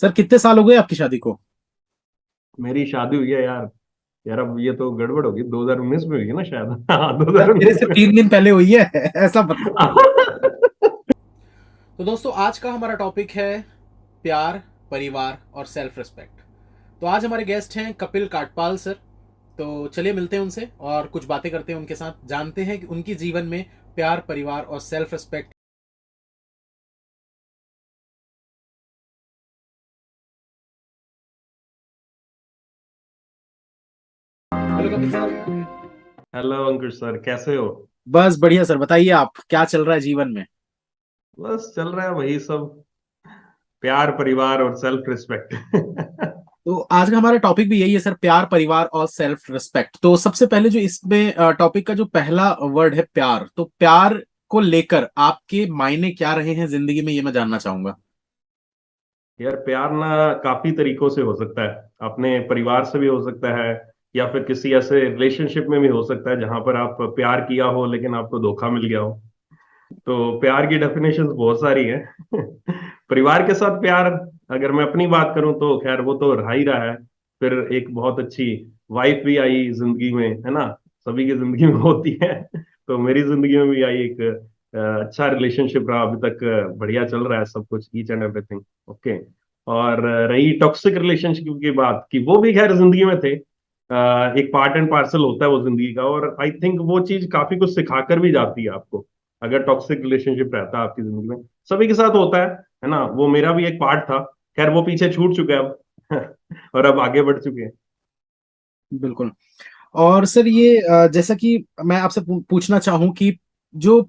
Sir कितने साल हो गए आपकी शादी को? मेरी शादी हुई है यार। यार अब ये तो गड़बड़ होगी, 2019 में हुई है ना शायद। हाँ, सर मेरे 2019 से में। 3 दिन पहले हुई है। ऐसा बता। तो दोस्तों आज का हमारा टॉपिक है प्यार, परिवार और सेल्फ रिस्पेक्ट। तो आज हमारे गेस्ट हैं कपिल काटपाल सर। तो चलिए मिलते हैं उनसे और कुछ बातें करते हैं उनके साथ, जानते हैं कि उनके जीवन में प्यार, परिवार और self respect. Hello Kapil sir. Hello Ankush sir, कैसे हो? बस बढ़िया सर, बताइए आप क्या चल रहा है जीवन में? बस चल रहा है वही सब। प्यार, परिवार और सेल्फ रिस्पेक्ट। तो आज का हमारा टॉपिक भी यही है सर, प्यार, परिवार और सेल्फ रिस्पेक्ट। तो सबसे पहले जो इसमें टॉपिक का जो पहला वर्ड है प्यार, तो प्यार को लेकर आपके मायने क्या रहे हैं जिंदगी में, ये मैं जानना चाहूंगा। यार प्यार ना काफी तरीकों से हो सकता है। अपने परिवार से भी हो सकता है, या फिर किसी ऐसे रिलेशनशिप में भी हो सकता है जहां पर आप प्यार किया हो लेकिन आपको धोखा मिल गया हो। तो प्यार की डेफिनेशंस बहुत सारी है। परिवार के साथ प्यार, अगर मैं अपनी बात करूं तो खैर वो तो रहा ही रहा है। फिर एक बहुत अच्छी वाइफ भी आई जिंदगी में, है ना। सभी की जिंदगी में होती है। तो मेरी जिंदगी में भी आई एक अच्छा रिलेशनशिप रहा अभी तक। बढ़िया चल रहा है सब कुछ, ईच एंड एवरीथिंग। ओके। और रही टॉक्सिक रिलेशनशिप की बात, कि वो भी खैर जिंदगी में थे। एक पार्ट एंड पार्सल होता है वो जिंदगी का, और आई थिंक वो चीज काफी कुछ सिखाकर भी जाती है आपको। अगर टॉक्सिक रिलेशनशिप रहता है आपकी जिंदगी में, सभी के साथ होता है ना। वो मेरा भी एक पार्ट था। खैर वो पीछे छूट चुका है अब। और अब आगे बढ़ चुके हैं। बिल्कुल। और सर ये जैसा कि मैं आपसे पूछना चाहूं कि जो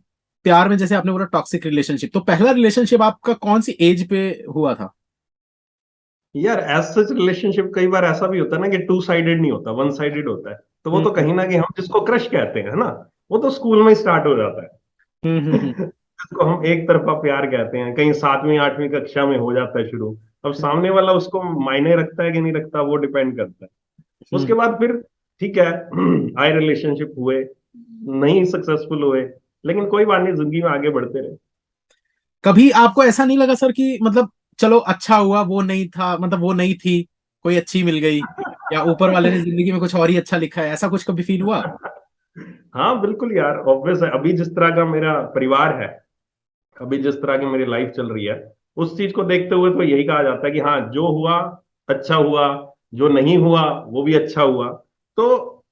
प्यार में, जैसे आपने बोला टॉक्सिक रिलेशनशिप, तो पहला रिलेशनशिप आपका कौन सी एज पे हुआ था? यार एज सच रिलेशनशिप कई बार ऐसा भी होता है ना कि टू साइडेड नहीं होता, वन साइडेड होता है। तो वो हम्म तो कहीं ना कहीं हम जिसको क्रश कहते हैं, है ना, वो तो स्कूल में ही स्टार्ट हो जाता हम्म हम्म हम्म, है। जिसको हम एक तरफा प्यार कहते हैं, कहीं 7वीं 8वीं कक्षा में हो जाता है शुरू। अब हम्म, सामने वाला उसको मायने रखता है कि नहीं रखता, वो डिपेंड करता है। उसके हम्म। बाद फिर ठीक है। आए रिलेशनशिप हुए, नहीं सक्सेसफुल हुए, लेकिन कोई बात नहीं, जिंदगी में आगे बढ़ते रहे। कभी आपको ऐसा नहीं लगा सर कि मतलब चलो अच्छा हुआ वो नहीं था, मतलब वो नहीं थी, कोई अच्छी मिल गई, या ऊपर वाले ने जिंदगी में कुछ और ही अच्छा लिखा है, ऐसा कुछ कभी फील हुआ? हाँ बिल्कुल यार, ऑब्वियस है। अभी जिस तरह का मेरा परिवार है, अभी जिस तरह की मेरी लाइफ चल रही है, उस चीज को देखते हुए तो यही कहा जाता है कि हाँ, जो हुआ अच्छा हुआ, जो नहीं हुआ वो भी अच्छा हुआ। तो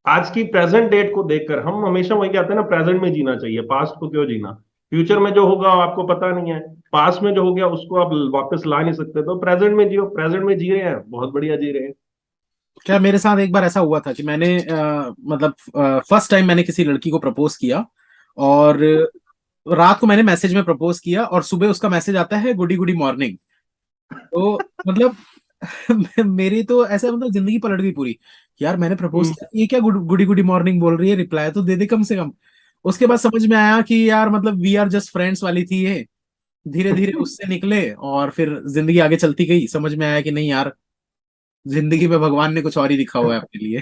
आज की प्रेजेंट डेट को देखकर हम हमेशा वही कहते हैं ना, प्रेजेंट में जीना चाहिए, पास्ट को क्यों जीना। फ्यूचर में जो होगा आपको पता नहीं है। पास्ट में जो हो गया उसको आप वापस ला नहीं सकते, तो प्रेजेंट में जियो। प्रेजेंट में जी रहे हैं, बहुत बढ़िया जी रहे हैं। क्या मेरे साथ एक बार ऐसा हुआ था कि मैंने मतलब फर्स्ट टाइम मैंने किसी लड़की को प्रपोज किया, और रात को मैंने मैसेज में प्रपोज किया और सुबह उसका मैसेज आता है गुडी गुडी मॉर्निंग। तो मतलब मेरी तो ऐसा, मतलब जिंदगी पलट गई पूरी। यार मैंने प्रपोज हम्म। किया, ये क्या गुडी गुडी मॉर्निंग बोल रही है, रिप्लाई तो दे दे कम से कम। उसके बाद समझ में आया कि यार मतलब वी आर जस्ट फ्रेंड्स वाली थी ये। धीरे धीरे उससे निकले और फिर जिंदगी आगे चलती गई, समझ में आया कि नहीं यार, जिंदगी में भगवान ने कुछ और ही लिखा हुआ है अपने लिए।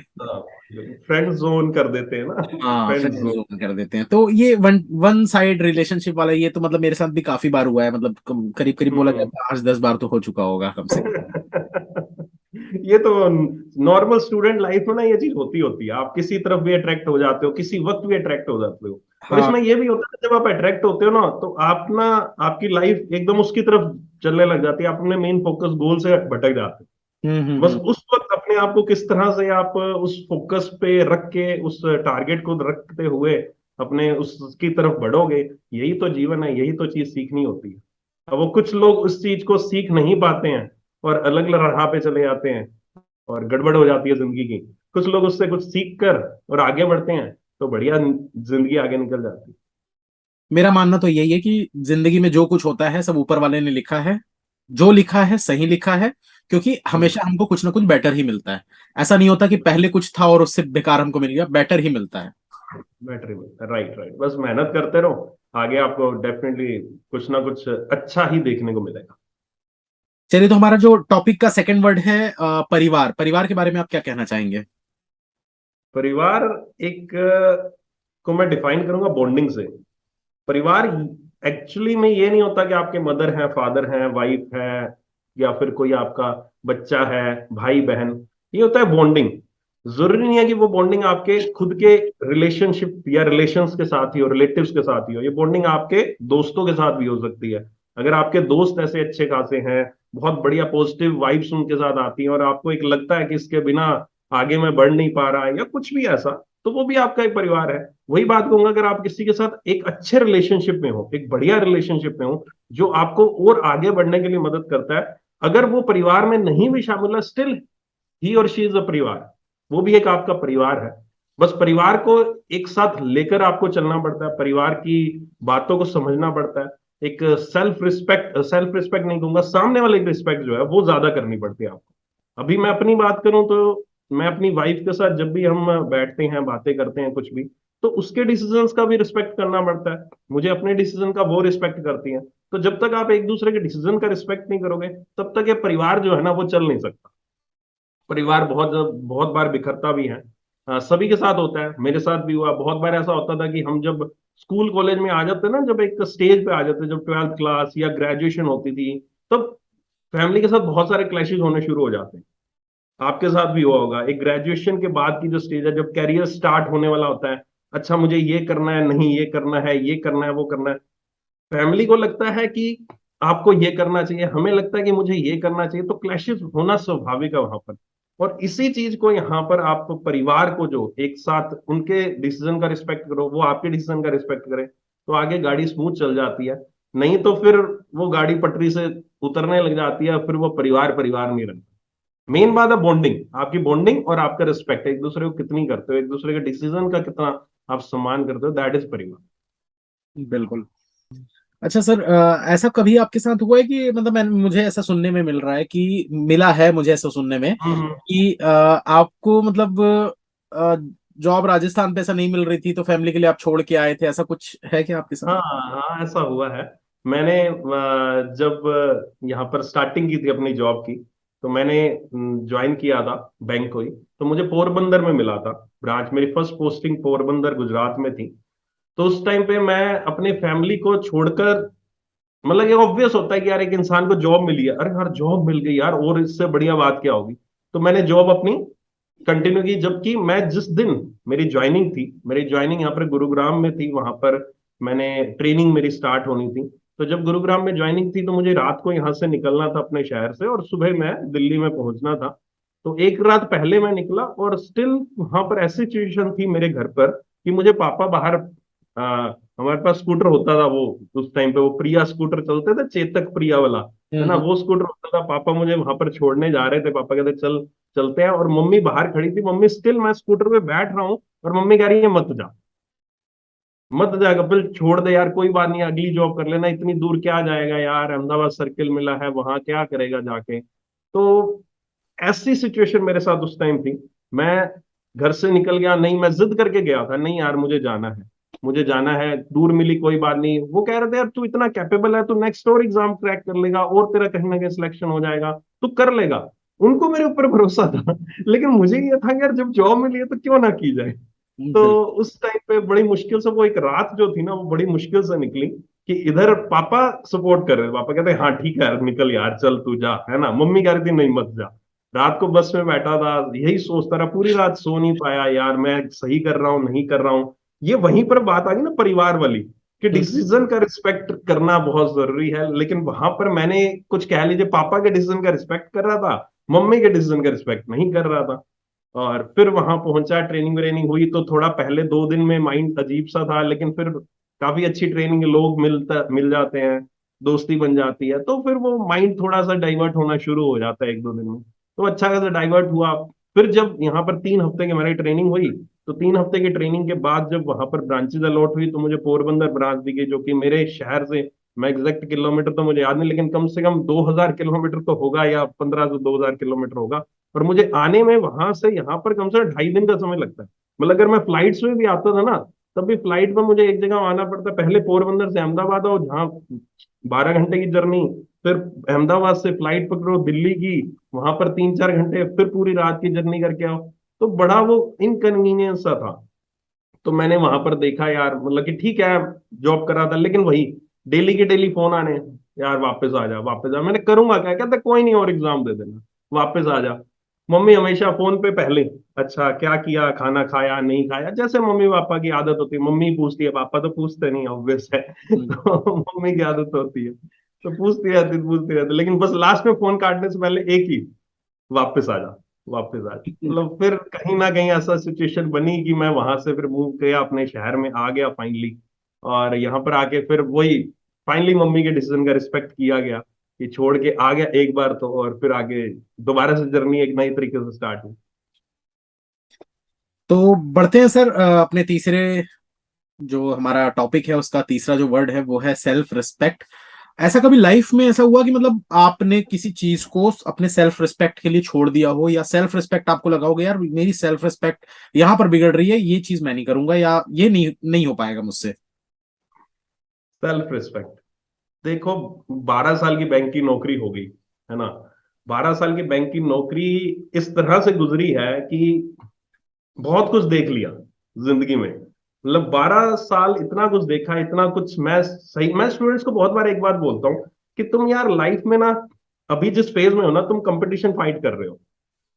फ्रेंड जोन कर देते हैं ना। हाँ, फ्रेंड फ्रेंड जोन। जोन कर देते हैं। तो ये वन वन साइड रिलेशनशिप वाला, ये तो मतलब मेरे साथ भी काफी बार हुआ है, मतलब करीब करीब बोला जाए हम्म। 5-10 बार तो हो चुका होगा कम से कम। ये तो नॉर्मल स्टूडेंट लाइफ में ना ये चीज होती होती है। आप किसी तरफ भी अट्रैक्ट हो जाते हो, किसी वक्त भी अट्रैक्ट हो जाते हो। और हाँ। इसमें ये भी होता है, जब आप अट्रैक्ट होते हो ना, तो आप ना, आपकी लाइफ एकदम उसकी तरफ चलने लग जाती है। आप अपने मेन फोकस गोल से भटक जाते हो। बस हम्म। उस वक्त अपने आप को किस तरह से आप उस फोकस पे रख के, उस टारगेट को रखते हुए अपने उसकी तरफ बढ़ोगे, यही तो जीवन है, यही तो चीज सीखनी होती है। अब वो कुछ लोग उस चीज को सीख नहीं पाते हैं और अलग अलग राह पे चले जाते हैं, और गड़बड़ हो जाती है जिंदगी की। कुछ लोग उससे कुछ सीख कर और आगे बढ़ते हैं, तो बढ़िया जिंदगी आगे निकल जाती है। मेरा मानना तो यही है कि जिंदगी में जो कुछ होता है सब ऊपर वाले ने लिखा है, जो लिखा है सही लिखा है। क्योंकि हम्म। हमेशा हमको कुछ ना कुछ बेटर ही मिलता है। ऐसा नहीं होता कि पहले कुछ था और उससे बेकार हमको मिल गया, बेटर ही मिलता है। बैटरी में, राइट राइट। बस मेहनत करते रहो, आगे आपको डेफिनेटली कुछ ना कुछ अच्छा ही देखने को मिलेगा। चलिए, तो हमारा जो टॉपिक का सेकंड वर्ड है परिवार। परिवार के बारे में आप क्या कहना चाहेंगे? परिवार एक को मैं डिफाइन करूंगा बॉन्डिंग से। परिवार एक्चुअली में ये नहीं होता कि आपके मदर हैं, फादर हैं, वाइफ है, या फिर कोई आपका बच्चा है, भाई बहन, ये होता है बॉन्डिंग। जरूरी नहीं है कि वो बॉन्डिंग आपके खुद के रिलेशनशिप या रिलेशंस के साथ ही हो, रिलेटिव्स के साथ ही हो, ये बॉन्डिंग आपके दोस्तों के साथ भी हो सकती है। अगर आपके दोस्त ऐसे अच्छे खासे हैं, बहुत बढ़िया पॉजिटिव वाइब्स उनके साथ आती हैं, और आपको एक लगता है कि इसके बिना आगे मैं बढ़ नहीं पा रहा है या कुछ भी ऐसा, तो वो भी आपका एक परिवार है। वही बात कहूंगा, अगर आप किसी के साथ एक अच्छे रिलेशनशिप में हो, एक बढ़िया रिलेशनशिप में हो, जो आपको और आगे बढ़ने के लिए मदद करता है, अगर वो परिवार में नहीं भी शामिल है, स्टिल ही और शी इज अ परिवार, वो भी एक आपका परिवार है। बस परिवार को एक साथ लेकर आपको चलना पड़ता है, परिवार की बातों को समझना पड़ता है। एक सेल्फ रिस्पेक्ट नहीं कहूंगा, सामने वाले की रिस्पेक्ट जो है वो ज्यादा करनी पड़ती है आपको। अभी मैं अपनी बात करूं तो मैं अपनी वाइफ के साथ जब भी हम बैठते हैं, बातें करते हैं कुछ भी, तो उसके डिसीजंस का भी रिस्पेक्ट करना पड़ता है, मुझे अपने डिसीजन का वो रिस्पेक्ट करती है। तो जब तक आप एक दूसरे के डिसीजन का रिस्पेक्ट नहीं करोगे, तब तक ये परिवार जो है ना वो चल नहीं सकता। परिवार बहुत बहुत बार बिखरता भी है। सभी के साथ होता है, मेरे साथ भी हुआ। बहुत बार ऐसा होता था कि हम जब स्कूल कॉलेज में आ जाते ना, जब एक स्टेज पे आ जाते, जब 12th क्लास या ग्रेजुएशन होती थी, तब फैमिली के साथ बहुत सारे क्लैशेस होने शुरू हो जाते हैं। आपके साथ भी हुआ होगा, एक ग्रेजुएशन के बाद की जो स्टेज है, जब कैरियर स्टार्ट होने वाला होता है, अच्छा मुझे ये करना है, नहीं ये करना है, ये करना है, वो करना है। फैमिली को लगता है कि आपको ये करना चाहिए, हमें लगता है कि मुझे ये करना चाहिए, तो क्लैशेस होना स्वाभाविक है वहां पर। और इसी चीज को यहाँ पर आप परिवार को जो एक साथ उनके डिसीजन का रिस्पेक्ट करो, वो आपके डिसीजन का रिस्पेक्ट करे, तो आगे गाड़ी स्मूथ चल जाती है। नहीं तो फिर वो गाड़ी पटरी से उतरने लग जाती है, फिर वो परिवार परिवार नहीं रहता। मेन बात है बॉन्डिंग, आपकी बॉन्डिंग और आपका रिस्पेक्ट, एक दूसरे को कितनी करते हो, एक दूसरे के डिसीजन का कितना आप सम्मान करते हो, दैट इज परिवार। बिल्कुल। अच्छा सर, ऐसा कभी आपके साथ हुआ है कि मतलब मुझे ऐसा सुनने में मिल रहा है कि मिला है मुझे ऐसा सुनने में हम्म। कि आपको मतलब जॉब राजस्थान पे ऐसा नहीं मिल रही थी तो फैमिली के लिए आप छोड़ के आए थे, ऐसा कुछ है क्या आपके साथ? हाँ हाँ, ऐसा हुआ है। मैंने जब यहाँ पर स्टार्टिंग की थी अपनी जॉब की, तो मैंने ज्वाइन किया था बैंक को ही। तो मुझे पोरबंदर में मिला था ब्रांच, मेरी फर्स्ट पोस्टिंग पोरबंदर गुजरात में थी। तो उस टाइम पे मैं अपनी फैमिली को छोड़कर, मतलब ये ऑब्वियस होता है कि यार एक इंसान को जॉब मिली है, अरे यार जॉब मिल गई यार, और इससे बढ़िया बात क्या होगी। तो मैंने जॉब अपनी कंटिन्यू की, जबकि मैं जिस दिन मेरी ज्वाइनिंग थी, मेरी ज्वाइनिंग यहाँ पर गुरुग्राम में थी, वहां पर मैंने ट्रेनिंग मेरी स्टार्ट होनी थी। तो जब गुरुग्राम में ज्वाइनिंग थी, तो मुझे रात को यहाँ से निकलना था अपने शहर से, और सुबह मैं दिल्ली में पहुंचना था। तो एक रात पहले मैं निकला, और स्टिल वहां पर ऐसी सिचुएशन थी मेरे घर पर कि मुझे पापा बाहर, हमारे पास स्कूटर होता था वो, उस टाइम पे वो प्रिया स्कूटर चलते थे, चेतक प्रिया वाला, है ना, हम्म। वो स्कूटर होता था। पापा मुझे वहां पर छोड़ने जा रहे थे, पापा कहते चल चलते हैं, और मम्मी बाहर खड़ी थी। मम्मी स्टिल, मैं स्कूटर पे बैठ रहा हूँ और मम्मी कह रही है मत जा, मत जा कपिल, छोड़ दे यार, कोई बात नहीं, अगली जॉब कर लेना, इतनी दूर क्या जाएगा यार, अहमदाबाद सर्किल मिला है, वहां क्या करेगा जाके। तो ऐसी सिचुएशन मेरे साथ उस टाइम थी। मैं घर से निकल गया, नहीं मैं जिद करके गया था, नहीं यार मुझे जाना है, मुझे जाना है, दूर मिली कोई बात नहीं। वो कह रहे थे यार तू इतना कैपेबल है, तू नेक्स्ट और एग्जाम क्रैक कर लेगा, और तेरा कहीं ना कहीं सिलेक्शन हो जाएगा, तू कर लेगा। उनको मेरे ऊपर भरोसा था लेकिन मुझे ये था कि यार जब जॉब मिली है तो क्यों ना की जाए। तो बिल्कुल। उस टाइम पे बड़ी मुश्किल से वो एक रात जो थी ना, वो बड़ी मुश्किल से निकली, कि इधर पापा सपोर्ट कर रहे थे, पापा कहते हाँ ठीक है यार निकल यार, चल तू जा, है ना। मम्मी कह रही थी नहीं मत जा। रात को बस में बैठा था, यही सोचता रहा, पूरी रात सो नहीं पाया यार, मैं सही कर रहा हूँ नहीं कर रहा हूँ। ये वहीं पर बात आ गई ना परिवार वाली, कि हम्म। डिसीजन का रिस्पेक्ट करना बहुत जरूरी है। लेकिन वहां पर मैंने कुछ कह लीजिए पापा के डिसीजन का रिस्पेक्ट कर रहा था, मम्मी के डिसीजन का रिस्पेक्ट नहीं कर रहा था। और फिर वहां पहुंचा, ट्रेनिंग व्रेनिंग हुई, तो थोड़ा पहले 2 दिन में माइंड अजीब सा था, लेकिन फिर काफी अच्छी ट्रेनिंग, लोग मिल जाते हैं, दोस्ती बन जाती है, तो फिर वो माइंड थोड़ा सा डाइवर्ट होना शुरू हो जाता है 1-2 दिन में। तो अच्छा खासा डाइवर्ट हुआ। फिर जब यहाँ पर 3 हफ्ते की हमारी ट्रेनिंग हुई, तो 3 हफ्ते की ट्रेनिंग के बाद जब वहां पर ब्रांचेज अलॉट हुई, तो मुझे पोरबंदर ब्रांच दी गई, जो कि मेरे शहर से, मैं एग्जैक्ट किलोमीटर तो मुझे याद नहीं, लेकिन कम से कम 2000 किलोमीटर तो होगा, या 15 से 2000 किलोमीटर होगा। और मुझे आने में वहां से यहाँ पर कम से कम 2.5 दिन का समय लगता है। मतलब अगर मैं फ्लाइट्स में भी आता था ना, तब भी फ्लाइट में मुझे एक जगह आना पड़ता, पहले पोरबंदर से अहमदाबाद आओ, जहाँ 12 घंटे की जर्नी, फिर अहमदाबाद से फ्लाइट पकड़ो दिल्ली की, वहां पर 3-4 घंटे, फिर पूरी रात की जर्नी करके आओ। तो बड़ा वो इनकन्वीनियंस सा था। तो मैंने वहां पर देखा यार, मतलब कि ठीक है जॉब कर रहा था, लेकिन वही डेली के डेली फोन आने, यार वापस आ जा वापस आ। मैंने करूंगा क्या, कहता कोई नहीं और एग्जाम दे देना, वापस आ जा। मम्मी हमेशा फोन पे पहले, अच्छा क्या किया, खाना खाया नहीं खाया, जैसे मम्मी पापा की आदत होती है, मम्मी पूछती है, पापा तो पूछते नहीं, ऑब्वियस है। हम्म। तो मम्मी की आदत होती है, तो पूछती रहती, लेकिन बस लास्ट में फोन काटने से पहले एक ही, वापस आ जा, वापस आ जा। मतलब फिर कहीं ना कहीं ऐसा सिचुएशन बनी कि मैं वहां से फिर मूव किया, अपने शहर में आ गया फाइनली। और यहाँ पर आके फिर वही, फाइनली मम्मी के डिसीजन का रिस्पेक्ट किया गया कि छोड़ के आ गया एक बार तो, और फिर आगे दोबारा से जर्नी एक नई तरीके से स्टार्ट हुई। तो बढ़ते हैं सर, अपने तीसरे जो हमारा टॉपिक है उसका तीसरा जो वर्ड है वो है सेल्फ रिस्पेक्ट। ऐसा कभी लाइफ में ऐसा हुआ कि मतलब आपने किसी चीज को अपने सेल्फ रिस्पेक्ट के लिए छोड़ दिया हो, या सेल्फ रिस्पेक्ट आपको लगा होगा यार मेरी सेल्फ रिस्पेक्ट यहाँ पर बिगड़ रही है, ये चीज मैं नहीं करूंगा या ये नहीं हो पाएगा मुझसे? सेल्फ रिस्पेक्ट, देखो 12 साल की बैंक की नौकरी हो गई है ना। 12 साल की बैंक की नौकरी इस तरह से गुजरी है कि बहुत कुछ देख लिया जिंदगी में। मतलब 12 साल इतना कुछ देखा, इतना कुछ। मैं स्टूडेंट्स को बहुत बार एक बात बोलता हूँ कि तुम यार लाइफ में ना, अभी जिस फेज में हो ना, तुम कंपटीशन फाइट कर रहे हो।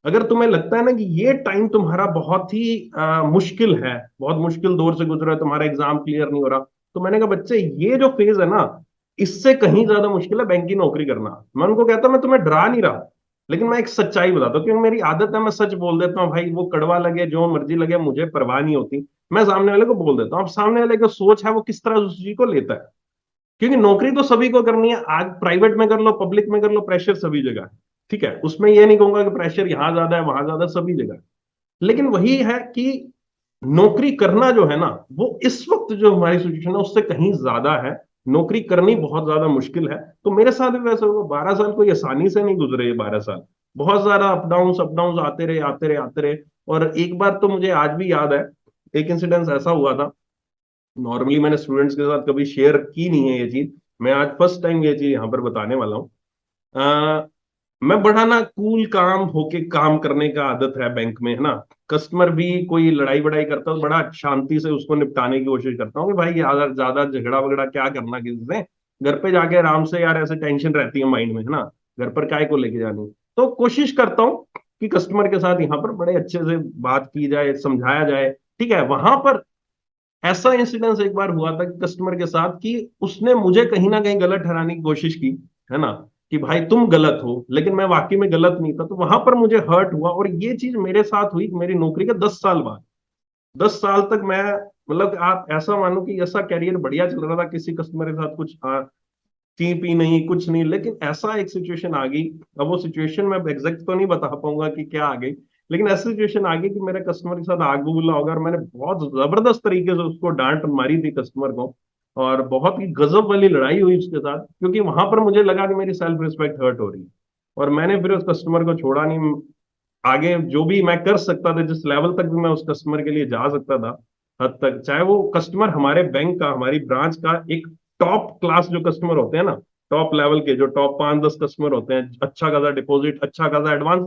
अगर तुम्हें लगता है ना कि ये टाइम तुम्हारा बहुत ही मुश्किल है, बहुत मुश्किल दौर से गुजरा है, तुम्हारा एग्जाम क्लियर नहीं हो रहा, तो मैंने कहा बच्चे ये जो फेज है ना, इससे कहीं ज्यादा मुश्किल है बैंक की नौकरी करना। मैं उनको कहता मैं तुम्हें डरा नहीं रहा, लेकिन मैं एक सच्चाई बताता हूँ, क्योंकि मेरी आदत है, मैं सच बोल देता हूँ भाई, वो कड़वा लगे जो मर्जी लगे मुझे परवाह नहीं होती, मैं सामने वाले को बोल देता हूँ। अब सामने वाले की सोच है वो किस तरह उस चीज को लेता है, क्योंकि नौकरी तो सभी को करनी है, आज प्राइवेट में कर लो पब्लिक में कर लो, प्रेशर सभी जगह है। ठीक है, उसमें ये नहीं कहूंगा कि प्रेशर यहां ज्यादा है वहां ज्यादा है, सभी जगह है। लेकिन वही है कि नौकरी करना जो है ना, वो इस वक्त जो हमारी सिचुएशन है उससे कहीं ज्यादा है। नौकरी करनी बहुत ज्यादा मुश्किल है। तो मेरे साथ भी वैसा हुआ, 12 साल कोई आसानी से नहीं गुजरे ये 12 साल। बहुत ज्यादा अप डाउन आते रहे आते रहे आते रहे। और एक बार तो मुझे आज भी याद है, एक इंसिडेंस ऐसा हुआ था, नॉर्मली मैंने स्टूडेंट्स के साथ कभी शेयर की नहीं है ये चीज, मैं आज फर्स्ट टाइम ये चीज यहाँ पर बताने वाला हूँ। मैं बड़ा ना कूल काम होके काम करने का आदत है बैंक में, है ना। कस्टमर भी कोई लड़ाई वड़ाई करता है तो बड़ा शांति से उसको निपटाने की कोशिश करता हूँ कि भाई ज्यादा ज्यादा झगड़ा वगड़ा क्या करना किसी से, घर पे जाके आराम से, यार ऐसे टेंशन रहती है माइंड में, है ना, घर पर काय को लेके जानी। तो कोशिश करता हूँ कि कस्टमर के साथ यहाँ पर बड़े अच्छे से बात की जाए, समझाया जाए। ठीक है, वहां पर ऐसा इंसिडेंस एक बार हुआ था कस्टमर के साथ कि उसने मुझे कहीं ना कहीं गलत ठहराने की कोशिश की, है ना, कि भाई तुम गलत हो, लेकिन मैं वाकई में गलत नहीं था। तो वहां पर मुझे हर्ट हुआ, और ये चीज मेरे साथ हुई मेरी नौकरी के 10 साल बाद। 10 साल तक मैं, मतलब आप ऐसा मानो कि ऐसा कैरियर बढ़िया चल रहा था, किसी कस्टमर के साथ कुछ ची पी नहीं, कुछ नहीं, लेकिन ऐसा एक सिचुएशन आ गई। अब वो सिचुएशन मैं एग्जैक्ट तो नहीं बता पाऊंगा कि क्या आ गई, लेकिन ऐसी सिचुएशन आ गई कि मेरे कस्टमर के साथ आग बबूला होगा, और मैंने बहुत जबरदस्त तरीके से उसको डांट मारी थी कस्टमर को। और बहुत ही गजब वाली लड़ाई हुई उसके साथ, क्योंकि वहां पर मुझे लगा कि मेरी सेल्फ रिस्पेक्ट हर्ट हो रही है। और मैंने फिर उस कस्टमर को छोड़ा नहीं। आगे जो भी मैं कर सकता था, जिस लेवल तक भी मैं उस कस्टमर के लिए जा सकता था, हद तक, चाहे वो कस्टमर हमारे बैंक का, हमारी ब्रांच का एक टॉप क्लास जो कस्टमर होते हैं ना, टॉप लेवल के जो टॉप 5-10 कस्टमर होते हैं, अच्छा खासा डिपॉजिट, अच्छा खासा एडवांस,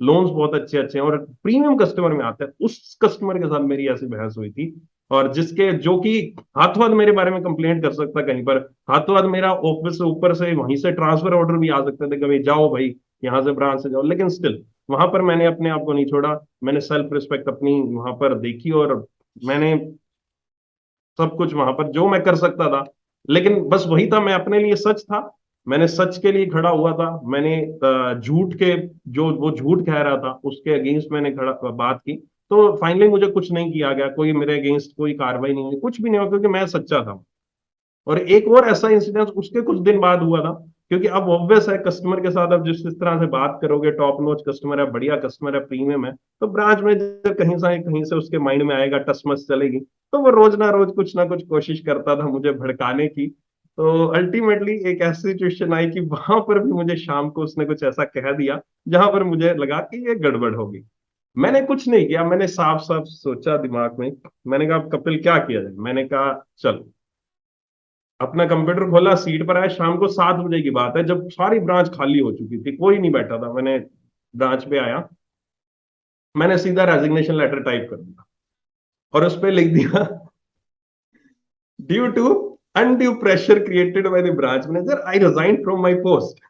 लोन्स बहुत अच्छे अच्छे हैं, और प्रीमियम कस्टमर में आते हैं, उस कस्टमर के साथ मेरी ऐसी बहस हुई थी। और जिसके जो कि हाथों हाथ मेरे बारे में कंप्लेंट कर सकता, कहीं पर हाथों हाथ मेरा ऑफिस से ऊपर से वहीं से ट्रांसफर ऑर्डर भी आ सकते थे, कभी जाओ भाई यहाँ से ब्रांच से जाओ, लेकिन स्टिल वहां पर मैंने अपने आप को नहीं छोड़ा। मैंने सेल्फ रिस्पेक्ट अपनी वहां पर देखी, और मैंने सब कुछ वहां पर जो मैं कर सकता था, लेकिन बस वही था, मैं अपने लिए सच था, मैंने सच के लिए खड़ा हुआ था। मैंने झूठ के, जो वो झूठ कह रहा था उसके अगेंस्ट मैंने खड़ा बात की। तो फाइनली मुझे कुछ नहीं किया गया, कोई मेरे अगेंस्ट कोई कार्रवाई नहीं हुई, कुछ भी नहीं हुआ, क्योंकि मैं सच्चा था। और एक और ऐसा इंसिडेंस उसके कुछ दिन बाद हुआ था, क्योंकि अब ऑब्वियस है कस्टमर के साथ अब जिस तरह से बात करोगे, टॉप नॉच कस्टमर है, बढ़िया कस्टमर है, प्रीमियम है, तो ब्रांच में जब कहीं से उसके माइंड में आएगा, टसमस चलेगी, तो वो रोज ना कुछ कोशिश करता था मुझे भड़काने की। तो अल्टीमेटली एक ऐसी सिचुएशन आई कि वहां पर भी मुझे शाम को उसने कुछ ऐसा कह दिया जहां पर मुझे लगा कि ये गड़बड़ होगी। मैंने कुछ नहीं किया, मैंने साफ साफ सोचा दिमाग में, मैंने कहा कपिल क्या किया जाए। मैंने कहा चल, अपना कंप्यूटर खोला, सीट पर आया, शाम को 7 बजे की बात है, जब सारी ब्रांच खाली हो चुकी थी, कोई नहीं बैठा था। मैंने ब्रांच पे आया, मैंने सीधा रेजिग्नेशन लेटर टाइप कर दिया, और उस पर लिख दिया due to undue pressure created by the branch manager, I resigned from my post.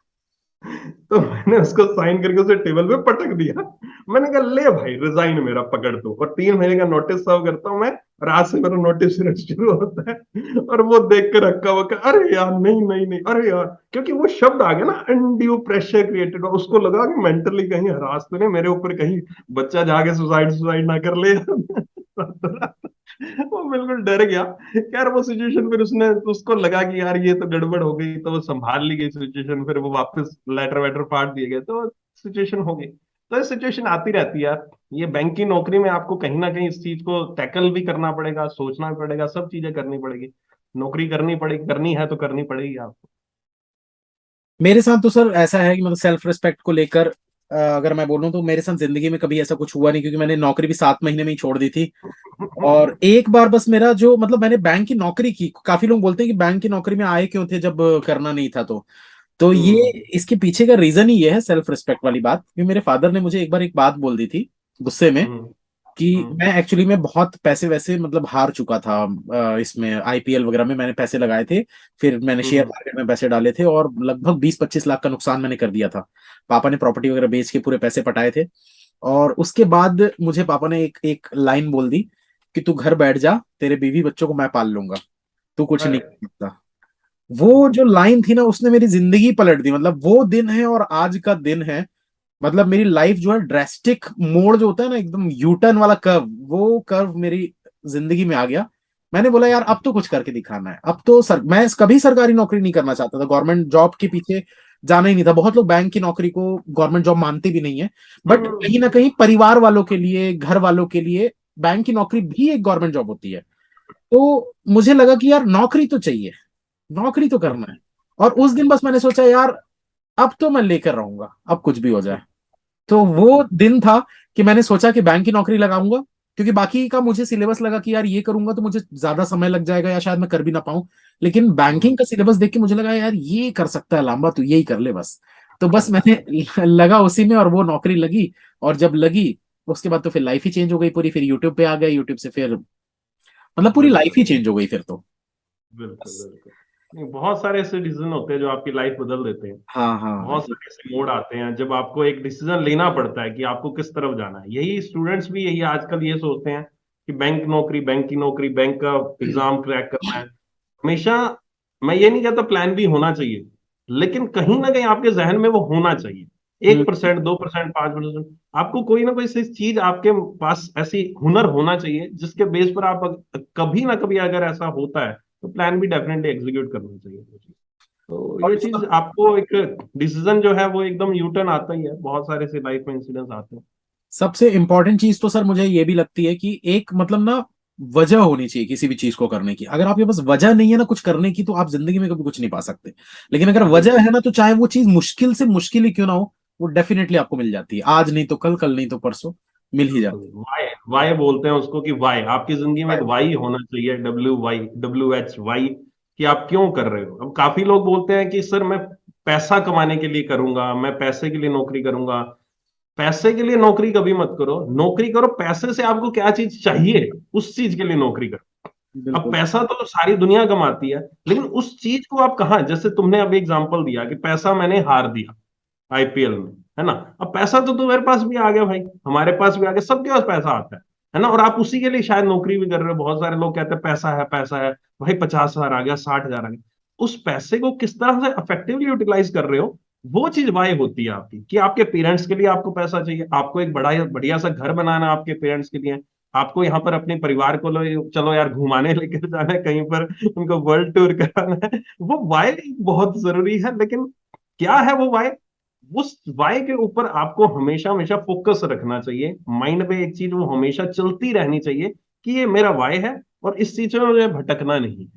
तो मैंने उसको साइन करके उसे टेबल पे पटक दिया। मैंने कहा ले भाई रिजाइन मेरा पकड़ दो, और 3 महीने का नोटिस सर्व करता हूँ मैं, और आज से मेरा नोटिस पीरियड शुरू होता है। और वो देख कर हक्का बक्का, अरे यार नहीं नहीं नहीं, अरे यार, क्योंकि वो शब्द आ गया ना, अनड्यू प्रेशर क्रिएटेड, उसको लगा कि मेंटली कहीं हरास तो नहीं मेरे ऊपर, कहीं बच्चा जाके सुसाइड सुसाइड ना कर ले। वो बिल्कुल डर गया यार। वो सिचुएशन फिर उसने, उसको लगा कि यार ये तो गड़बड़ हो गई, तो वो संभाल ली गई सिचुएशन, फिर वो वापस लेटर वेटर फाड़ दिए गए, तो सिचुएशन हो गई। तो ये सिचुएशन आती रहती है यार। ये बैंक की नौकरी में आपको कहीं ना कहीं इस चीज को टैकल भी करना पड़ेगा, सोचना भी पड़ेगा, सब चीजें करनी पड़ेगी। नौकरी करनी पड़ेगी, करनी है तो करनी पड़ेगी आपको। मेरे साथ तो सर ऐसा है कि मतलब सेल्फ रिस्पेक्ट को लेकर अगर मैं बोलूं तो मेरे साथ जिंदगी में कभी ऐसा कुछ हुआ नहीं, क्योंकि मैंने नौकरी भी 7 महीने में ही छोड़ दी थी। और एक बार बस मेरा जो मतलब मैंने बैंक की नौकरी की, काफी लोग बोलते हैं कि बैंक की नौकरी में आए क्यों थे जब करना नहीं था। तो ये हम्म। इसके पीछे का रीजन ही ये है, सेल्फ रिस्पेक्ट वाली बात। क्योंकि मेरे फादर ने मुझे एक बार एक बात बोल दी थी गुस्से में, हम्म। कि हम्म। मैं एक्चुअली में बहुत पैसे वैसे मतलब हार चुका था। इसमें आईपीएल वगैरह में मैंने पैसे लगाए थे, फिर मैंने शेयर हम्म। मार्केट में पैसे डाले थे, और लगभग 20-25 लाख का नुकसान मैंने कर दिया था। पापा ने प्रॉपर्टी वगैरह बेच के पूरे पैसे पटाए थे। और उसके बाद मुझे पापा ने एक एक लाइन बोल दी कि तू घर बैठ जा, तेरे बीवी बच्चों को मैं पाल लूंगा, तू कुछ नहीं अरे। कर सकता। वो जो लाइन थी ना, उसने मेरी जिंदगी पलट दी। मतलब वो दिन है और आज का दिन है, मतलब मेरी लाइफ जो है ड्रेस्टिक मोड़ जो होता है ना, एकदम यू टर्न वाला कर्व, वो कर्व मेरी जिंदगी में आ गया। मैंने बोला यार अब तो कुछ करके दिखाना है। अब तो मैं कभी सरकारी नौकरी नहीं करना चाहता था, गवर्नमेंट जॉब के पीछे जाना ही नहीं था। बहुत लोग बैंक की नौकरी को गवर्नमेंट जॉब मानते भी नहीं है, बट हम्म। कहीं ना कहीं परिवार वालों के लिए, घर वालों के लिए बैंक की नौकरी भी एक गवर्नमेंट जॉब होती है। तो मुझे लगा कि यार नौकरी तो चाहिए, नौकरी तो करना है। और उस दिन बस मैंने सोचा यार अब तो मैं लेकर रहूंगा, अब कुछ भी हो जाए। तो वो दिन था कि मैंने सोचा कि बैंक की नौकरी लगाऊंगा, क्योंकि बाकी का मुझे सिलेबस लगा कि यार ये करूंगा तो मुझे ज्यादा समय लग जाएगा या शायद मैं कर भी ना पाऊं। लेकिन बैंकिंग का सिलेबस देख के मुझे लगा यार ये कर सकता है लांबा, तो यही कर ले बस। तो बस मैंने लगा उसी में, और वो नौकरी लगी। और जब लगी उसके बाद तो फिर लाइफ ही चेंज हो गई पूरी। फिर यूट्यूब पे आ गए, यूट्यूब से फिर मतलब पूरी लाइफ बिल्कुल ही चेंज हो गई फिर तो। बिल्कुल बस। बिल्कुल। नहीं, बहुत सारे ऐसे डिसीजन होते हैं जो आपकी लाइफ बदल देते हैं। हाँ हाँ। बहुत सारे ऐसे मोड़ आते हैं जब आपको एक डिसीजन लेना पड़ता है कि आपको किस तरफ जाना है। यही स्टूडेंट्स भी यही आजकल ये सोचते हैं कि बैंक नौकरी, बैंक की नौकरी, बैंक का एग्जाम क्रैक करना है हमेशा। मैं ये नहीं कहता प्लान भी होना चाहिए, लेकिन कहीं ना कहीं आपके जहन में वो होना चाहिए। हम्म, 1%, 2%, 5%, आपको कोई ना कोई ऐसी चीज आपके पास, ऐसी हुनर होना चाहिए जिसके बेस पर आप कभी ना कभी अगर ऐसा होता है तो प्लान भी डेफिनेटली एग्जीक्यूट करना चाहिए। तो और ये चीज आपको एक डिसीजन जो है वो एकदम यू टर्न आता ही है। बहुत सारे से लाइफ में इंसिडेंट्स आते हैं। सबसे इंपॉर्टेंट चीज तो सर मुझे ये भी लगती है कि एक मतलब ना वजह होनी चाहिए किसी भी चीज को करने की। अगर आपके पास वजह नहीं है ना कुछ करने की, तो आप जिंदगी में कभी कुछ नहीं पा सकते। लेकिन अगर वजह बिल्कुल। है ना, तो चाहे वो चीज मुश्किल से मुश्किल ही क्यों ना हो, वो डेफिनेटली आपको मिल जाती है। आज नहीं तो कल, कल नहीं तो परसों मिल ही बिल्कुल। जाती वाई, वाई बोलते हैं उसको, कि वाई आपकी जिंदगी में है। एक वाई होना चाहिए, WY, WH, वाई, कि आप क्यों कर रहे हो। अब काफी लोग बोलते हैं कि सर मैं पैसा कमाने के लिए करूंगा, मैं पैसे के लिए नौकरी करूंगा। पैसे के लिए नौकरी कभी मत करो, नौकरी करो पैसे से आपको क्या चीज चाहिए उस चीज के लिए नौकरी करो। अब बिल्कुल। पैसा तो सारी दुनिया कमाती है, लेकिन उस चीज को आप कहाँ, जैसे तुमने अभी एग्जांपल दिया कि पैसा मैंने हार दिया आईपीएल में, है ना। अब पैसा तो तुम्हारे पास भी आ गया भाई, हमारे पास भी आ गया, सबके पास पैसा आता है ना। और आप उसी के लिए शायद नौकरी भी कर रहे हो। बहुत सारे लोग कहते हैं पैसा है, पैसा है, भाई 50,000 आ गया, 60,000 आ गया। उस पैसे को किस तरह से इफेक्टिवली यूटिलाइज कर रहे हो, वो चीज वाई होती है आपकी। कि आपके पेरेंट्स के लिए आपको पैसा चाहिए, आपको एक बड़ा बढ़िया सा घर बनाना है आपके पेरेंट्स के लिए, आपको यहाँ पर अपने परिवार को चलो यार घुमाने लेकर जाना है कहीं पर, उनको वर्ल्ड टूर कराना है। वो वाई बहुत जरूरी है, लेकिन क्या है वो वाई, उस वाई के ऊपर आपको हमेशा हमेशा फोकस रखना चाहिए। माइंड में एक चीज वो हमेशा चलती रहनी चाहिए कि ये मेरा वाई है, और इस चीज में मुझे भटकना नहीं है।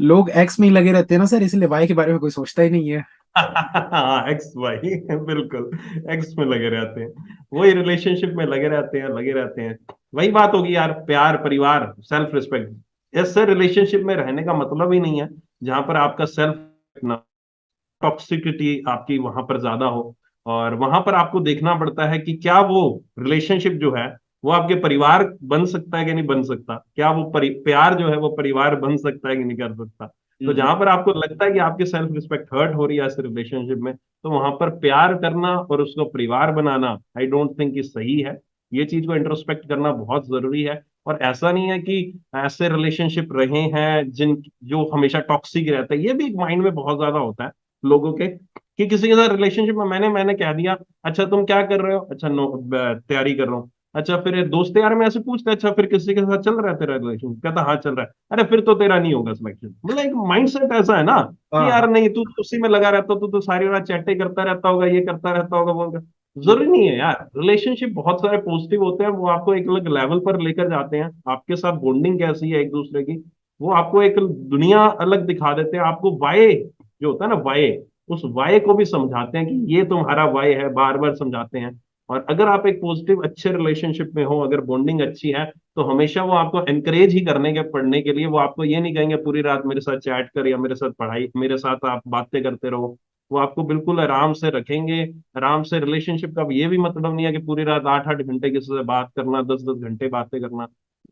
लोग एक्स में ही लगे रहते हैं ना सर, इसलिए वाई के बारे में कोई सोचता ही नहीं है। हाँ, एक्स वाई, बिल्कुल। एक्स में लगे रहते हैं, वही रिलेशनशिप में लगे रहते हैं, लगे रहते हैं। वही बात होगी यार, प्यार, परिवार, सेल्फ रिस्पेक्ट। ऐसे रिलेशनशिप में रहने का मतलब ही नहीं है जहां पर आपका सेल्फ, टॉक्सिसिटी आपकी वहां पर ज्यादा हो। और वहां पर आपको देखना पड़ता है कि क्या वो रिलेशनशिप जो है वो आपके परिवार बन सकता है कि नहीं बन सकता, क्या वो प्यार जो है वो परिवार बन सकता है कि नहीं कर सकता। तो हम्म। जहां पर आपको लगता है कि आपकी सेल्फ रिस्पेक्ट हर्ट हो रही है ऐसे रिलेशनशिप में, तो वहां पर प्यार करना और उसको परिवार बनाना आई डोंट थिंक कि सही है। ये चीज को इंट्रोस्पेक्ट करना बहुत जरूरी है। और ऐसा नहीं है कि ऐसे रिलेशनशिप रहे हैं जिन जो हमेशा टॉक्सिक रहता है, ये भी एक माइंड में बहुत ज्यादा होता है लोगों के, कि किसी के साथ रिलेशनशिप में मैंने मैंने कह दिया अच्छा तुम क्या कर रहे हो, अच्छा नो तैयारी कर रहा हूँ। अच्छा फिर दोस्त यार में ऐसे पूछते अच्छा फिर किसी के साथ चल रहा है तेरा रिलेशन, कहता हाँ चल रहा है, अरे फिर तो तेरा नहीं होगा सिलेक्शन। मतलब एक माइंडसेट ऐसा है ना कि हाँ हाँ। यार नहीं तू तो उसी में लगा रहता, तू तो सारी रात चैटें करता रहता होगा, ये करता रहता होगा वो जरूरी नहीं है यार। रिलेशनशिप बहुत सारे पॉजिटिव होते हैं, वो आपको एक अलग लेवल पर लेकर जाते हैं, आपके साथ बॉन्डिंग कैसी है एक दूसरे की, वो आपको एक दुनिया अलग दिखा देते हैं। आपको वाय जो होता है ना वाय, उस वाय को भी समझाते हैं कि ये तुम्हारा वाय है, बार बार समझाते हैं। और अगर आप एक पॉजिटिव अच्छे रिलेशनशिप में हो, अगर बॉन्डिंग अच्छी है, तो हमेशा वो आपको एनकरेज ही करने के पढ़ने के लिए, वो आपको ये नहीं कहेंगे पूरी रात मेरे साथ चैट कर या मेरे साथ पढ़ाई मेरे साथ आप बातें करते रहो। वो आपको बिल्कुल आराम से रखेंगे। आराम से रिलेशनशिप का अब ये भी मतलब नहीं है कि पूरी रात 8-8 घंटे किसी से बात करना, 10-10 घंटे बातें करना।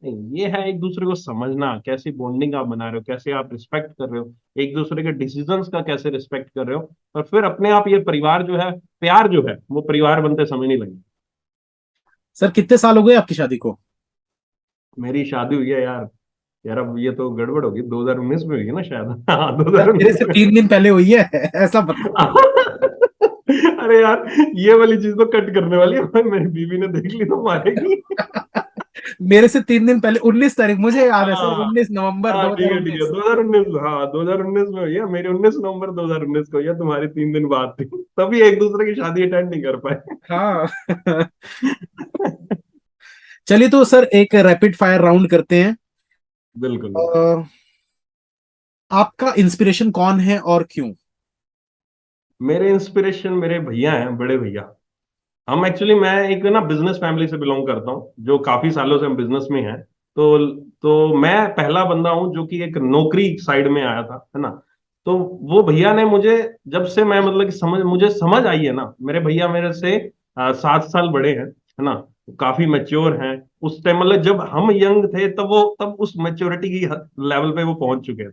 नहीं, ये है एक दूसरे को समझना, कैसी बॉन्डिंग आप बना रहे हो, कैसे आप रिस्पेक्ट कर रहे हो, एक दूसरे के डिसीजंस का कैसे रिस्पेक्ट कर रहे हो। और फिर अपने आप ये परिवार जो है, प्यार जो है वो परिवार बनते समय नहीं लगे। सर कितने साल हो गए आपकी शादी को? मेरी शादी हुई है यार। यार अब ये तो गड़बड़ होगी, 2019 में हुई है ना शायद। हाँ सर मेरे 2019 से में। 3 दिन पहले हुई है ऐसा बता। अरे यार, ये वाली चीज तो कट करने वाली है भाई, मेरी बीवी ने देख ली तो मारेगी। मेरे से 3 दिन पहले 19 तारीख, मुझे याद है सर, हाँ 19 नवंबर हाँ दो ठीक हजार है ठीक है, उन्नीस 2019, हाँ 2019 में हुई है मेरी, 19 नवंबर 2019 को हुई है, तुम्हारी 3 दिन बाद थी, तभी एक दूसरे की शादी अटेंड नहीं कर पाए। हाँ। चलिए तो सर एक रैपिड फायर राउंड करते हैं। बिल्कुल। अ, आपका इंस्पिरेशन कौन है और क्यों? मेरे इंस्पिरेशन मेरे भैया हैं, बड़े भैया। हम एक्चुअली मैं एक ना बिजनेस फैमिली से बिलोंग करता हूँ, जो काफी सालों से हम बिजनेस में हैं। तो मैं पहला बंदा हूँ जो कि एक नौकरी साइड में आया था, है ना। तो वो भैया ने मुझे, जब से मैं मतलब कि मुझे समझ आई है ना, मेरे भैया मेरे से 7 साल बड़े हैं, है ना। काफी मेच्योर हैं। उस टाइम मतलब जब हम यंग थे तब उस मेच्योरिटी की लेवल पे वो पहुंच चुके थे।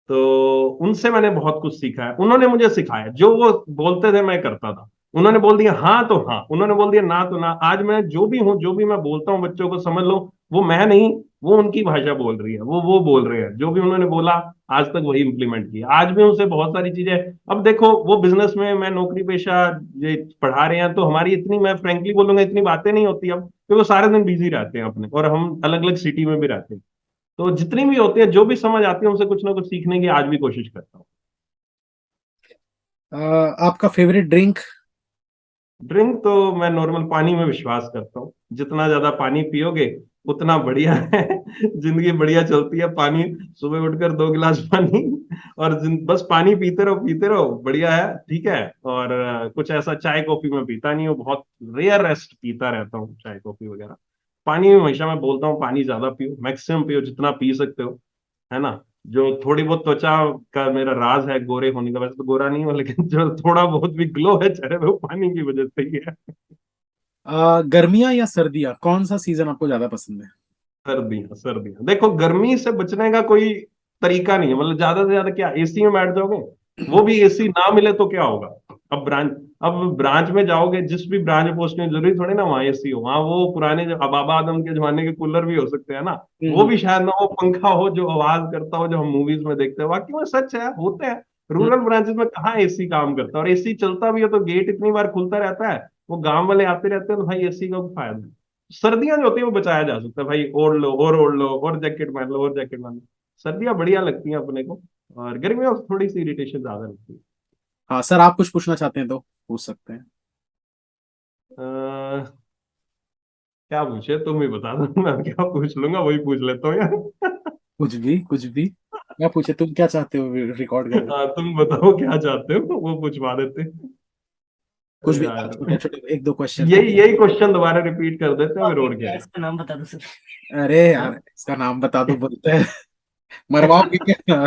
तो उनसे मैंने बहुत कुछ सीखा है, उन्होंने मुझे सिखाया, जो वो बोलते थे मैं करता था। उन्होंने बोल दिया हाँ तो हाँ, उन्होंने बोल दिया ना तो ना। आज मैं जो भी हूँ, जो भी मैं बोलता हूँ बच्चों को, समझ लो वो मैं नहीं, वो उनकी भाषा बोल रही है, वो बोल रहे हैं जो भी उन्होंने बोला, आज तक वही इंप्लीमेंट किया। आज भी उनसे बहुत सारी चीजें। अब देखो वो बिजनेस में, मैं नौकरी पेशा, ये पढ़ा रहे हैं, तो हमारी इतनी, मैं फ्रेंकली बोलूंगा, इतनी बातें नहीं होती अब, क्योंकि वो सारे दिन बिजी रहते हैं अपने, और हम अलग अलग सिटी में भी रहते हैं। तो जितनी भी होती है, जो भी समझ आती है, उनसे कुछ ना कुछ सीखने की आज भी कोशिश करता हूँ। आपका फेवरेट ड्रिंक? ड्रिंक तो मैं नॉर्मल पानी में विश्वास करता हूँ, जितना ज्यादा पानी पियोगे उतना बढ़िया है। जिंदगी बढ़िया चलती है। पानी, सुबह उठकर 2 गिलास पानी, और बस पानी पीते रहो, बढ़िया है, ठीक है। और कुछ ऐसा चाय कॉफी में पीता नहीं हूँ, बहुत रेयर रेस्ट पीता रहता हूँ चाय कॉफी वगैरह। पानी में हमेशा मैं बोलता हूँ पानी ज्यादा पियो, मैक्सिमम पियो जितना पी सकते हो, है ना। जो थोड़ी बहुत त्वचा का मेरा राज है गोरे होने का, वैसे तो गोरा नहीं हो, लेकिन जो थोड़ा बहुत भी ग्लो है चेहरे पे, वो पानी की वजह से ही है। गर्मियां या सर्दियां, कौन सा सीजन आपको ज्यादा पसंद है? सर्दियां, सर्दियां। देखो गर्मी से बचने का कोई तरीका नहीं है, मतलब ज्यादा से ज्यादा क्या एसी में बैठ जाओगे, वो भी एसी ना मिले तो क्या होगा। अब ब्रांच अब ब्रांच में जाओगे, जिस भी ब्रांच पोस्ट में, जरूरी थोड़ी ना वहाँ एसी हो, वहाँ वो पुराने जो बाबा आदम के जमाने के कूलर भी हो सकते हैं ना। वो हम्म। भी शायद ना, वो पंखा हो जो आवाज करता हो, जो हम मूवीज में देखते हैं, वाकई में सच है, होते हैं। हम्म। रूरल ब्रांचेस में कहाँ एसी काम करता है, और एसी चलता भी है तो गेट इतनी बार खुलता रहता है, वो गांव वाले आते रहते हैं, तो भाई एसी का फायदा है। सर्दियां जो होती है वो बचाया जा सकता है भाई, ओढ़ लो और जैकेट पहन लो और जैकेट पहन लो। सर्दियां बढ़िया लगती हैं अपने को, और गर्मियों में थोड़ी सी इरिटेशन ज्यादा लगती है। हाँ सर, आप कुछ पूछना चाहते हैं तो पूछ सकते हैं। क्या पूछे तुम ही बता दो। मैं क्या पूछ लूंगा, वही पूछ लेता हूँ यार। कुछ भी, कुछ भी। क्या पूछे, तुम क्या चाहते हो रिकॉर्ड करने? हाँ, तुम बताओ क्या चाहते हो, वो पूछवा देते। कुछ अरे भी, यार, छोटे छोटे 1-2 क्वेश्चन। यही क्वेश्चन दोबारा रिपीट कर देते हैं, फिर आपके और क्या गैस का नाम बता दो सर। अरे है। यार, इसका नाम बता दो बोलते हैं। मरवाओगे क्या?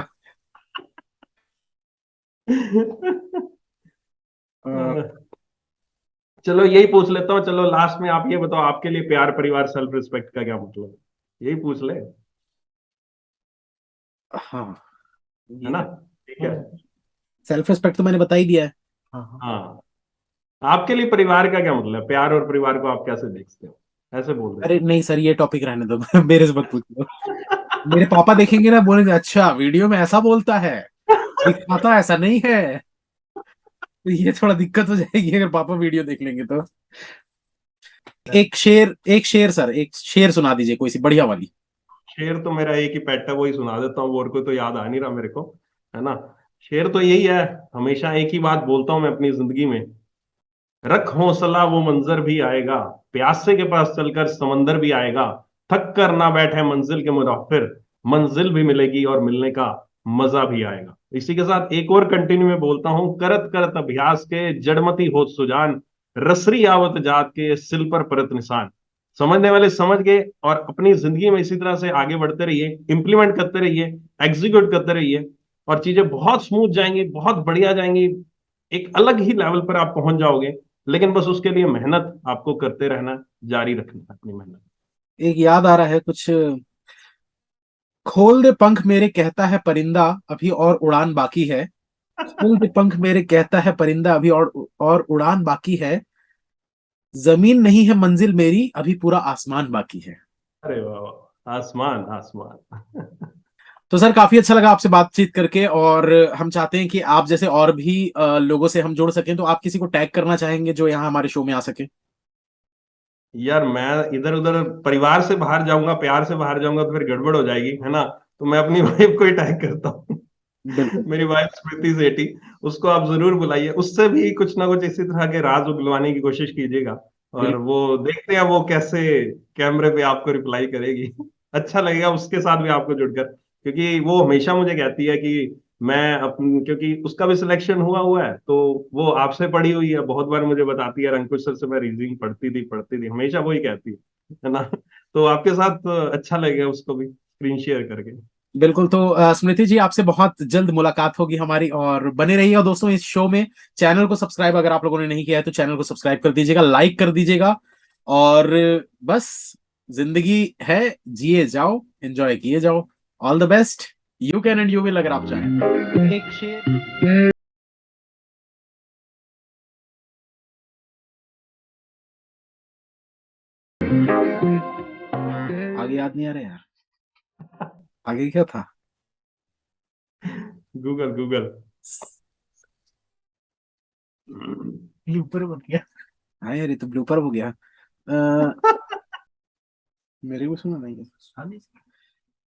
अ, चलो यही पूछ लेता हूँ, चलो लास्ट में आप ये बताओ, आपके लिए प्यार, परिवार, सेल्फ रिस्पेक्ट का क्या मतलब है? यही पूछ ले, है हाँ, ये ना? कर। ठीक है। सेल्फ रिस्पेक्ट तो मैंने बता ही दिया है। हाँ हाँ। हाँ, आपके लिए परिवार का क्या मतलब है? प्यार और परिवार को आप कैसे देखते हो? ऐसे बोल अरे देते नहीं सर, ये टॉपिक रहने दो। मेरे से मत पूछो। मेरे पापा देखेंगे ना, बोलेंगे अच्छा वीडियो में ऐसा बोलता है, दिखाता ऐसा नहीं है। तो ये थोड़ा दिक्कत हो जाएगी अगर पापा वीडियो देख लेंगे तो। एक शेर सर, एक शेर सुना दीजिए कोई सी बढ़िया वाली। शेर तो मेरा एक ही पेट है, वो ही सुना देता हूँ, और कोई तो याद आ नहीं रहा मेरे को, है ना? शेर तो यही है, हमेशा एक ही बात बोलता हूँ मैं अपनी जिंदगी में, रख हौसला वो मंजर भी आएगा, प्यासे के पास चलकर समंदर भी आएगा, थक कर ना बैठे मंजिल के मुसाफिर, मंजिल भी मिलेगी और मिलने का मजा भी आएगा। इसी के साथ एक और कंटिन्यू में बोलता हूं, करत करत अभ्यास के जड़मती होत सुजान, रसरी आवत जात के सिल पर परत निशान। समझने वाले समझ गए, और अपनी जिंदगी में इसी तरह से आगे बढ़ते रहिए, इंप्लीमेंट करते रहिए, एग्जीक्यूट करते रहिए, और चीजें बहुत स्मूथ जाएंगी, बहुत बढ़िया जाएंगी, एक अलग ही लेवल पर आप पहुंच जाओगे। लेकिन बस उसके लिए मेहनत आपको करते रहना, जारी रखना है अपनी मेहनत। एक याद आ रहा है कुछ। खोल दे पंख मेरे कहता है परिंदा, अभी और उड़ान बाकी है। खोल दे पंख मेरे कहता है परिंदा, अभी और उड़ान बाकी है। जमीन नहीं है मंजिल मेरी, अभी पूरा आसमान बाकी है। अरे वाह वाह, आसमान आसमान। तो सर काफी अच्छा लगा आपसे बातचीत करके, और हम चाहते हैं कि आप जैसे और भी लोगों से हम जोड़ सकें, तो आप किसी को टैग करना चाहेंगे जो यहाँ हमारे शो में आ सके? यार मैं इधर उधर परिवार से बाहर जाऊंगा, प्यार से बाहर जाऊंगा तो फिर गड़बड़ हो जाएगी, है ना? तो मैं अपनी वाइफ को ही टैग करता हूँ। बिल्कुल। मेरी वाइफ स्मृति सेठी, उसको आप जरूर बुलाइए, उससे भी कुछ ना कुछ इसी तरह के राज उगलवाने की कोशिश कीजिएगा, और बिल्कुल। वो देखते हैं वो कैसे कैमरे पे आपको रिप्लाई करेगी। अच्छा लगेगा उसके साथ भी आपको जुड़कर, क्योंकि वो हमेशा मुझे कहती है कि मैं अपन, क्योंकि उसका भी सिलेक्शन हुआ हुआ है, तो वो आपसे पढ़ी हुई है, बहुत बार मुझे बताती है, अंकुश सर से मैं रीजनिंग पढ़ती थी, हमेशा वही कहती है ना? तो आपके साथ अच्छा लगेगा उसको भी स्क्रीन शेयर करके। बिल्कुल। तो स्मृति जी, आपसे बहुत जल्द मुलाकात होगी हमारी, और बने रहिएगा दोस्तों इस शो में। चैनल को सब्सक्राइब अगर आप लोगों ने नहीं किया है तो चैनल को सब्सक्राइब कर दीजिएगा, लाइक कर दीजिएगा। और बस, जिंदगी है, जिए जाओ, एंजॉय किए जाओ। All the best. You can and you will, अगर आप चाहें। एक शेर। आगे याद नहीं आ रहा यार, आगे क्या था? Google Google. ब्लूपर बन गया। हाँ यार, ये तो ब्लूपर हो गया। अ, मेरे को सुना नहीं।